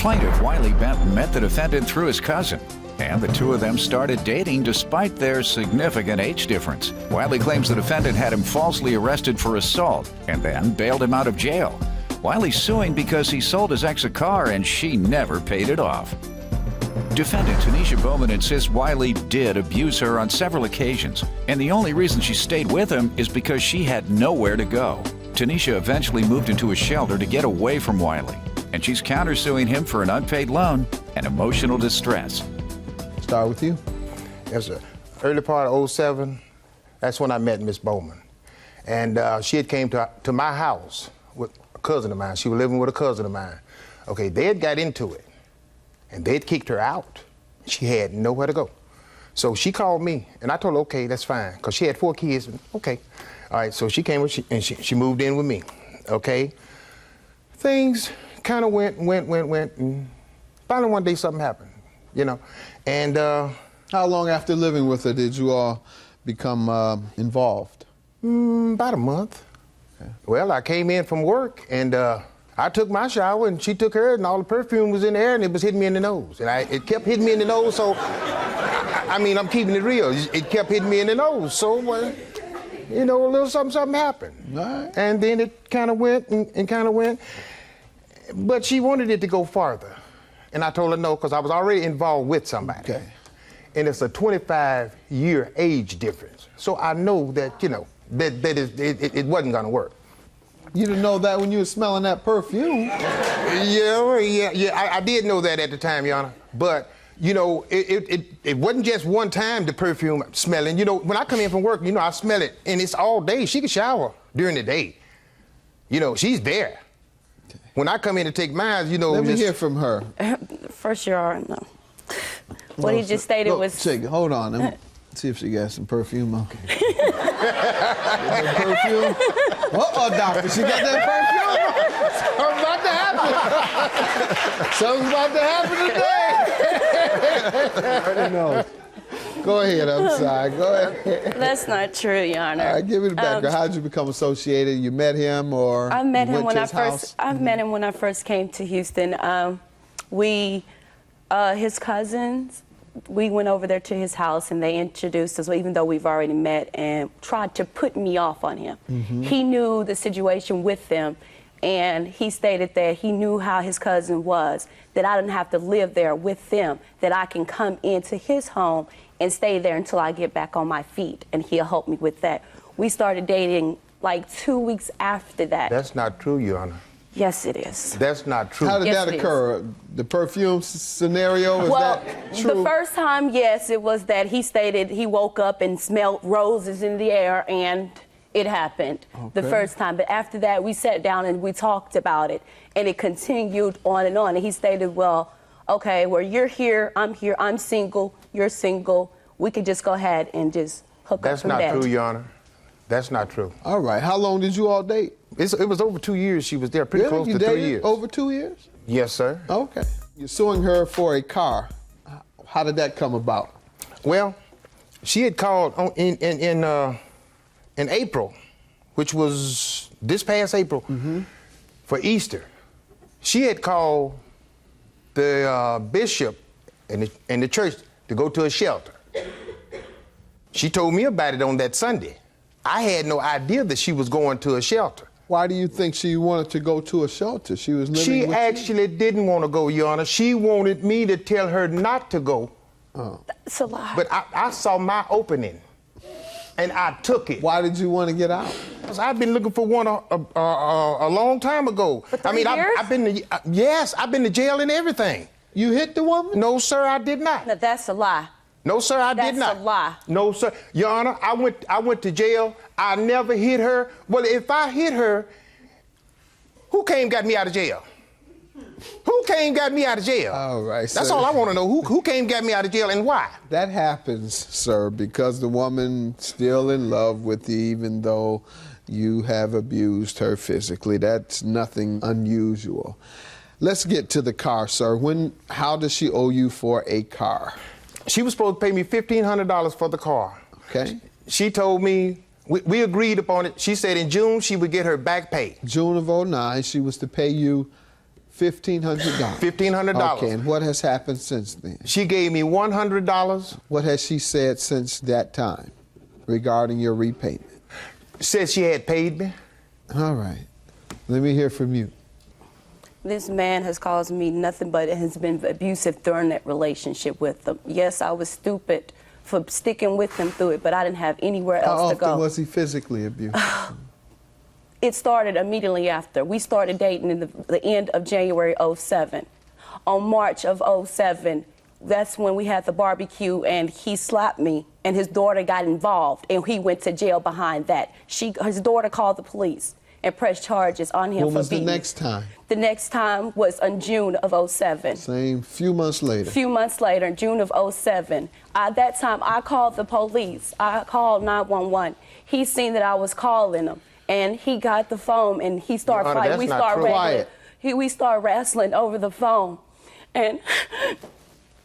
Plaintiff Wiley Bent met the defendant through his cousin, and the two of them started dating despite their significant age difference. Wiley claims the defendant had him falsely arrested for assault and then bailed him out of jail. Wiley's suing because he sold his ex a car and she never paid it off. Defendant Tanisha Bowman insists Wiley did abuse her on several occasions, and the only reason she stayed with him is because she had nowhere to go. Tanisha eventually moved into a shelter to get away from Wiley, and she's countersuing him for an unpaid loan and emotional distress. Start with you. Yes, sir. Early part of '07, that's when I met Miss Bowman. And she had came to my house with a cousin of mine. She was living with a cousin of mine. Okay, they had got into it, and they had kicked her out. She had nowhere to go. So she called me, and I told her, okay, that's fine, because she had 4 kids. Okay. All right, so she came and she moved in with me, okay? Things kind of went, and finally one day something happened, you know? And how long after living with her did you all become involved? About a month. Okay. Well, I came in from work, and I took my shower, and she took hers, and all the perfume was in the air, and it was hitting me in the nose. And it kept hitting me in the nose, so, I mean, I'm keeping it real. It kept hitting me in the nose, so, you know, a little something happened. Right. And then it kind of went and kind of went. But she wanted it to go farther. And I told her no, because I was already involved with somebody. Okay. And it's a 25-year age difference. So I know that, you know, it wasn't going to work. You didn't know that when you were smelling that perfume. Yeah, I did know that at the time, Your Honor. But, you know, it wasn't just one time the perfume smelling. You know, when I come in from work, you know, I smell it, and it's all day. She can shower during the day. You know, she's there. Okay. When I come in to take mine, you know... Let me hear from her. First, Your Honor, no. What he just stated was... Hold on. Let me see if she got some perfume. Okay. Perfume? Uh-oh, doctor, she got that perfume? Something's about to happen. Something's about to happen today. I already know. Go ahead, I'm sorry. Go ahead. That's not true, Your Honor. All right, give me the background. How did you become associated? You met him, or I met him when I met him when I first came to Houston. His cousins, we went over there to his house, and they introduced us, even though we've already met, and tried to put me off on him. Mm-hmm. He knew the situation with them, and he stated that he knew how his cousin was, that I didn't have to live there with them, that I can come into his home and stay there until I get back on my feet, and he'll help me with that. We started dating like 2 weeks after that. That's not true, Your Honor. Yes, it is. That's not true. How did that occur? The perfume scenario, is that true? The first time, yes, it was that he stated he woke up and smelled roses in the air, and it happened the first time. But after that, we sat down and we talked about it, and it continued on. And he stated, well, okay, well, you're here, I'm single, you're single. We could just go ahead and just hook up from that. That's not true, Your Honor. That's not true. All right. How long did you all date? It was over 2 years she was there, pretty close to 3 years. Over 2 years? Yes, sir. Okay. You're suing her for a car. How did that come about? Well, she had called in April, which was this past April, for Easter. She had called the bishop and the church to go to a shelter. She told me about it on that Sunday. I had no idea that she was going to a shelter. Why do you think she wanted to go to a shelter? She was living She with actually didn't want to go, Your Honor. She wanted me to tell her not to go. Oh. That's a lie. But I saw my opening, and I took it. Why did you want to get out? Because I've been looking for one a long time ago. For 3 years? I've been to jail and everything. You hit the woman? No, sir, I did not. No, that's a lie. No, sir, I did not. That's a lie. No, sir. Your Honor, I went to jail. I never hit her. Well, if I hit her, who came and got me out of jail? Who came and got me out of jail? All right, That's all I want to know. Who came and got me out of jail and why? That happens, sir, because the woman's still in love with you, even though you have abused her physically. That's nothing unusual. Let's get to the car, sir. How does she owe you for a car? She was supposed to pay me $1,500 for the car. Okay. She told me, we agreed upon it. She said in June she would get her back pay. June of '09, she was to pay you $1,500. $1,500. Okay, and what has happened since then? She gave me $100. What has she said since that time regarding your repayment? Said she had paid me. All right. Let me hear from you. This man has caused me nothing but has been abusive during that relationship with him. Yes, I was stupid for sticking with him through it, but I didn't have anywhere else to go. How often was he physically abusive? It started immediately after. We started dating in the end of January '07. On March of '07, that's when we had the barbecue and he slapped me and his daughter got involved and he went to jail behind that. His daughter called the police and pressed charges on him for beating. When was the next time? The next time was in June of '07. Same, few months later. Few months later, in June of '07. At that time, I called the police. I called 911. He seen that I was calling him, and he got the phone, and he started fighting. We started wrestling over the phone, and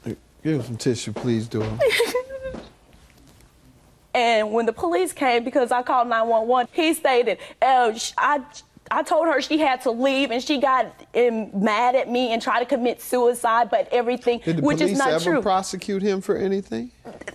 give him some tissue, please, do it. And when the police came, because I called 911, he stated, I told her she had to leave, and she got mad at me and tried to commit suicide, but everything, which is not true. Did the police ever prosecute him for anything?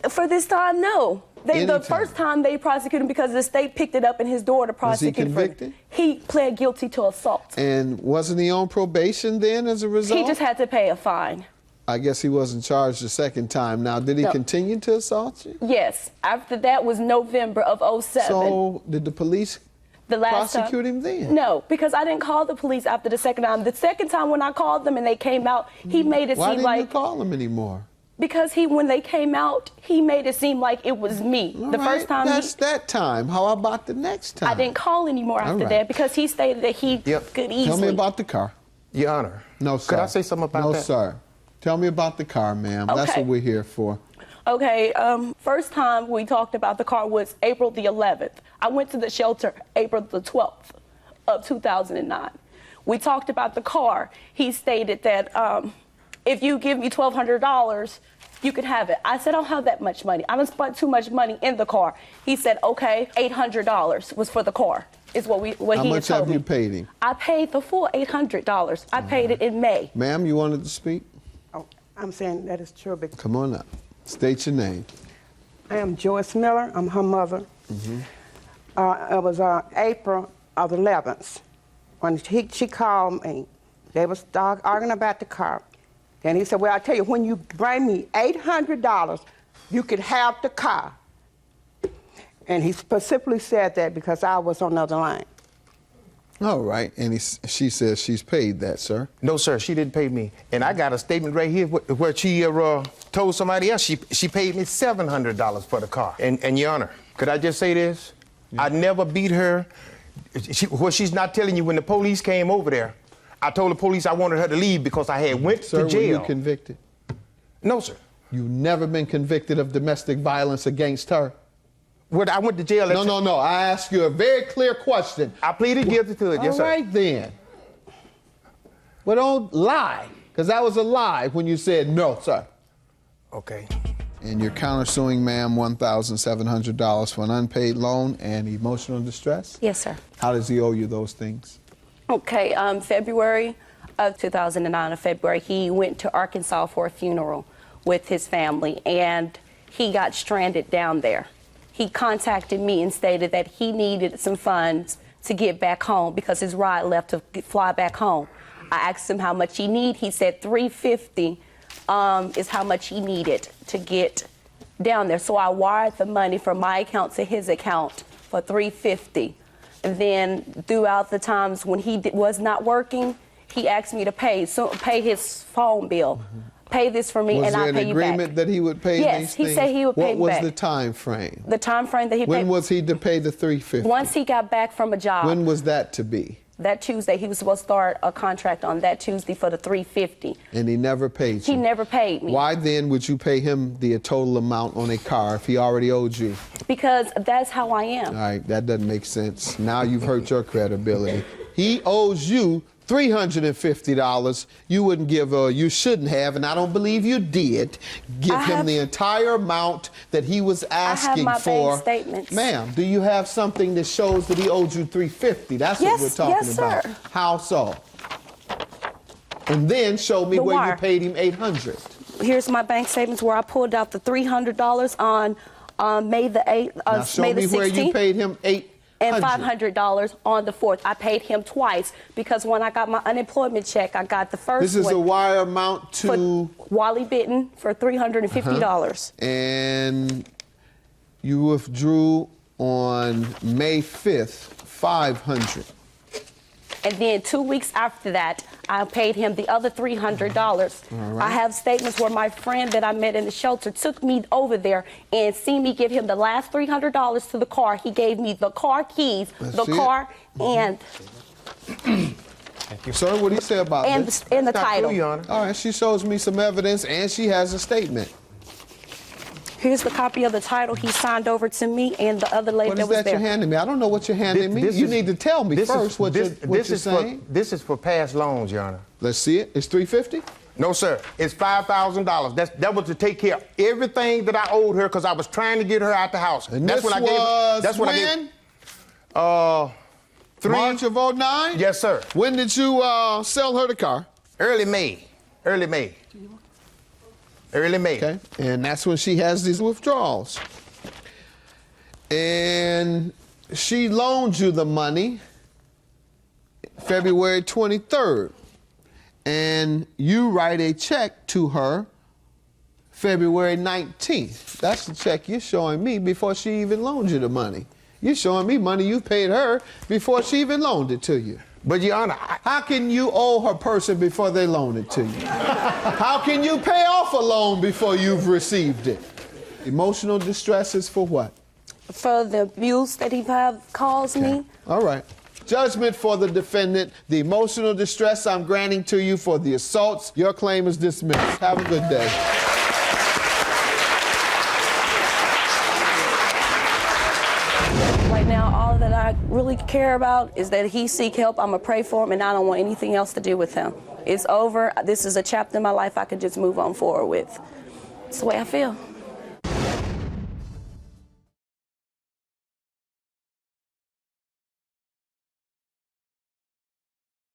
For this time, no. The first time they prosecuted him because the state picked it up and his daughter prosecuted him. Was he convicted? He pled guilty to assault. And wasn't he on probation then as a result? He just had to pay a fine. I guess he wasn't charged the second time. Now, did he continue to assault you? Yes. After that was November of '07. So, did the police prosecute him then? No, because I didn't call the police after the second time. The second time when I called them and they came out, he made it seem like... Why didn't you call them anymore? Because when they came out, he made it seem like it was me. First time... That's that time. How about the next time? I didn't call anymore after that because he stated that he could easily... Tell me about the car. Your Honor. No, sir. Could I say something about that? No, sir. Tell me about the car, ma'am. Okay. That's what we're here for. Okay, first time we talked about the car was April the 11th. I went to the shelter April the 12th of 2009. We talked about the car. He stated that if you give me $1,200, you could have it. I said, I don't have that much money. I don't spend too much money in the car. He said, okay, $800 was for the car, is what he had told me. How much have you paid him? I paid the full $800. I paid it in May. Ma'am, you wanted to speak? Oh, I'm saying that is true. Come on up. State your name. I am Joyce Miller. I'm her mother. Mm-hmm. It was April of the 11th when she called me. They were arguing about the car. And he said, well, I tell you, when you bring me $800, you could have the car. And he specifically said that because I was on the other line. All right. And she says she's paid that, sir. No, sir, she didn't pay me. And I got a statement right here where she told somebody else she paid me $700 for the car. And Your Honor, could I just say this? Yeah. I never beat her. What she's not telling you, when the police came over there, I told the police I wanted her to leave because I had went to jail. Sir, were you convicted? No, sir. You've never been convicted of domestic violence against her? Well, I went to jail. No. I asked you a very clear question. I pleaded guilty to it, yes, sir. All right, then. Well, don't lie, because that was a lie when you said no, sir. Okay. And you're countersuing, ma'am, $1,700 for an unpaid loan and emotional distress? Yes, sir. How does he owe you those things? Okay, February of 2009, of February, he went to Arkansas for a funeral with his family, and he got stranded down there. He contacted me and stated that he needed some funds to get back home because his ride left to fly back home. I asked him how much he needed. He said $350 is how much he needed to get down there. So I wired the money from my account to his account for $350. And then throughout the times when he was not working, he asked me to pay his phone bill. Mm-hmm. Pay this for me and I'll pay you back. Was there an agreement that he would pay these things? Yes, he said he would pay me back. What was the time frame? The time frame that he paid. When was he to pay the $350? Once he got back from a job. When was that to be? That Tuesday. He was supposed to start a contract on that Tuesday for the $350. And he never paid you? He never paid me. Why then would you pay him the total amount on a car if he already owed you? Because that's how I am. All right, that doesn't make sense. Now you've hurt your credibility. He owes you $350. You wouldn't give, you shouldn't have, and I don't believe you did, give him the entire amount that he was asking for. I have my bank statements. Ma'am, do you have something that shows that he owed you $350? That's what we're talking about. Sir. How so? And then show me The where wire. you paid him $800. Here's my bank statements where I pulled out the $300 on May the 8th, Now show May the me 16th. where you paid him $800. And $500 on the 4th. I paid him twice because when I got my unemployment check, I got the first This is one a wire amount to... for Wally Bitten for $350. And you withdrew on May 5th, $500. And then 2 weeks after that, I paid him the other $300. I have statements where my friend that I met in the shelter took me over there and seen me give him the last $300 to the car. He gave me the car keys, and Sir, what do you say about this? and the That's not title. true, Your Honor. All right, she shows me some evidence and she has a statement. Here's the copy of the title he signed over to me and the other lady What that is was that there. you're handing me? I don't know what you're handing me. You need to tell me first what you're saying. This is for past loans, Your Honor. Let's see it. It's $350? No, sir. It's $5,000. That was to take care of everything that I owed her because I was trying to get her out the house. And that's this what I gave her. was That's what when? I gave. March of 09? Yes, sir. When did you sell her the car? Early May. Early May. Early May. Okay, and that's when she has these withdrawals. And she loaned you the money February 23rd. And you write a check to her February 19th. That's the check you're showing me before she even loaned you the money. You're showing me money you paid her before she even loaned it to you. But, Your Honor, How can you owe her person before they loan it to you? How can you pay off a loan before you've received it? Emotional distress is for what? For the abuse that he have caused me. All right. Judgment for the defendant. The emotional distress I'm granting to you for the assaults. Your claim is dismissed. Have a good day. Right now, all that I really care about is that he seek help. I'm going to pray for him, and I don't want anything else to do with him. It's over. This is a chapter in my life I could just move on forward with. It's the way I feel.